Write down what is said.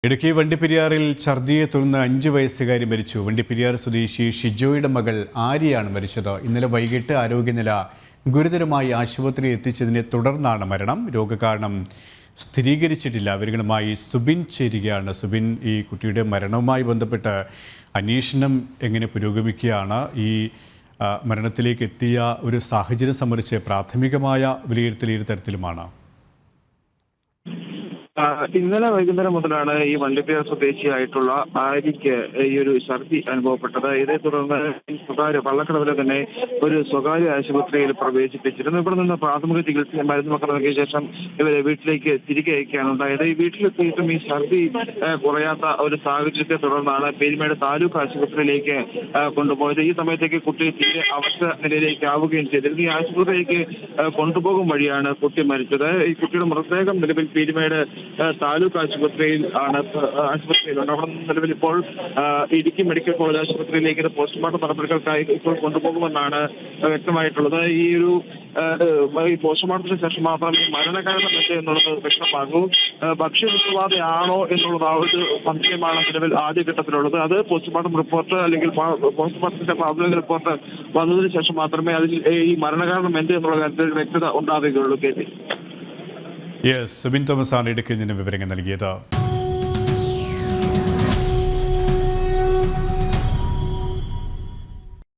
ഇടുക്കി വണ്ടിപ്പെരിയാറിൽ ഛർദിയെ തുടർന്ന് 5 വയസ്സുകാരി മരിച്ചു. വണ്ടിപ്പെരിയാർ സ്വദേശി ഷിജോയുടെ മകൾ ആര്യയാണ് മരിച്ചത്. ഇന്നലെ വൈകിട്ട് ആരോഗ്യനില ഗുരുതരമായി ആശുപത്രിയിൽ എത്തിച്ചതിനെ തുടർന്നാണ് മരണം. രോഗകാരണം സ്ഥിരീകരിച്ചിട്ടില്ല. വിവരങ്ങളുമായി സുബിൻ ചേരുകയാണ്. സുബിൻ, ഈ കുട്ടിയുടെ മരണവുമായി ബന്ധപ്പെട്ട് അന്വേഷണം എങ്ങനെ പുരോഗമിക്കുകയാണ്? ഈ മരണത്തിലേക്ക് എത്തിയ ഒരു സാഹചര്യം സംബന്ധിച്ച് പ്രാഥമികമായ വിലയിരുത്തൽ ഏത് തരത്തിലുമാണ്? ഇന്നലെ വൈകുന്നേരം മുതലാണ് ഈ വണ്ടിപ്പെരിയാർ സ്വദേശിയായിട്ടുള്ള ആര്യയ്ക്ക് ഈ ഒരു ഛർദി അനുഭവപ്പെട്ടത്. ഇതേ തുടർന്ന് വള്ളക്കടവിലെ തന്നെ ഒരു സ്വകാര്യ ആശുപത്രിയിൽ പ്രവേശിപ്പിച്ചിരുന്നു. ഇവിടെ നിന്ന് പ്രാഥമിക ചികിത്സ മരുന്നുമൊക്കെ നൽകിയ ശേഷം ഇവരെ വീട്ടിലേക്ക് തിരികെ അയക്കുകയാണ് ഉണ്ടായത്. ഈ വീട്ടിലെത്തിയിട്ടും ഈ ഛർദി കുറയാത്ത ഒരു സാഹചര്യത്തെ തുടർന്നാണ് പെരുമേട് താലൂക്ക് ആശുപത്രിയിലേക്ക് കൊണ്ടുപോയത്. ഈ സമയത്തേക്ക് കുട്ടി തീരെ അവസ്ഥ നിലയിലേക്ക് ആവുകയും ചെയ്തിരുന്നു. ഈ ആശുപത്രിയിലേക്ക് കൊണ്ടുപോകും വഴിയാണ് കുട്ടി മരിച്ചത്. ഈ കുട്ടിയുടെ മൃതദേഹം നിലവിൽ പെരുമേട് താലൂക്ക് ആശുപത്രിയിലുണ്ട്. അവിടെ നിലവിൽ ഇപ്പോൾ ഇടുക്കി മെഡിക്കൽ കോളേജ് ആശുപത്രിയിലേക്ക് പോസ്റ്റ്മോർട്ടം നടപടികൾക്കായി ഇപ്പോൾ കൊണ്ടുപോകുമെന്നാണ് വ്യക്തമായിട്ടുള്ളത്. ഈ ഒരു പോസ്റ്റ്മോർട്ടത്തിന് ശേഷം മാത്രമേ മരണകാരണം എന്നുള്ളത് വ്യക്തമാകൂ. ഭക്ഷ്യവിഷബാധയാണോ എന്നുള്ളത് ആ ഒരു സംശയമാണ് നിലവിൽ ആദ്യഘട്ടത്തിലുള്ളത്. അത് പോസ്റ്റ്മോർട്ടം റിപ്പോർട്ട് അല്ലെങ്കിൽ പോസ്റ്റ്മോർട്ടത്തിന്റെ പ്രാഥമിക റിപ്പോർട്ട് വന്നതിന് ശേഷം മാത്രമേ അതിൽ ഈ മരണകാരണം എന്നുള്ള കാര്യത്തിൽ വ്യക്തത ഉണ്ടാവുകയുള്ളൂ. സുബിൻ തോമസ് ആണ് ഇടുക്കിയിൽ നിന്ന് വിവരങ്ങൾ നൽകിയത്.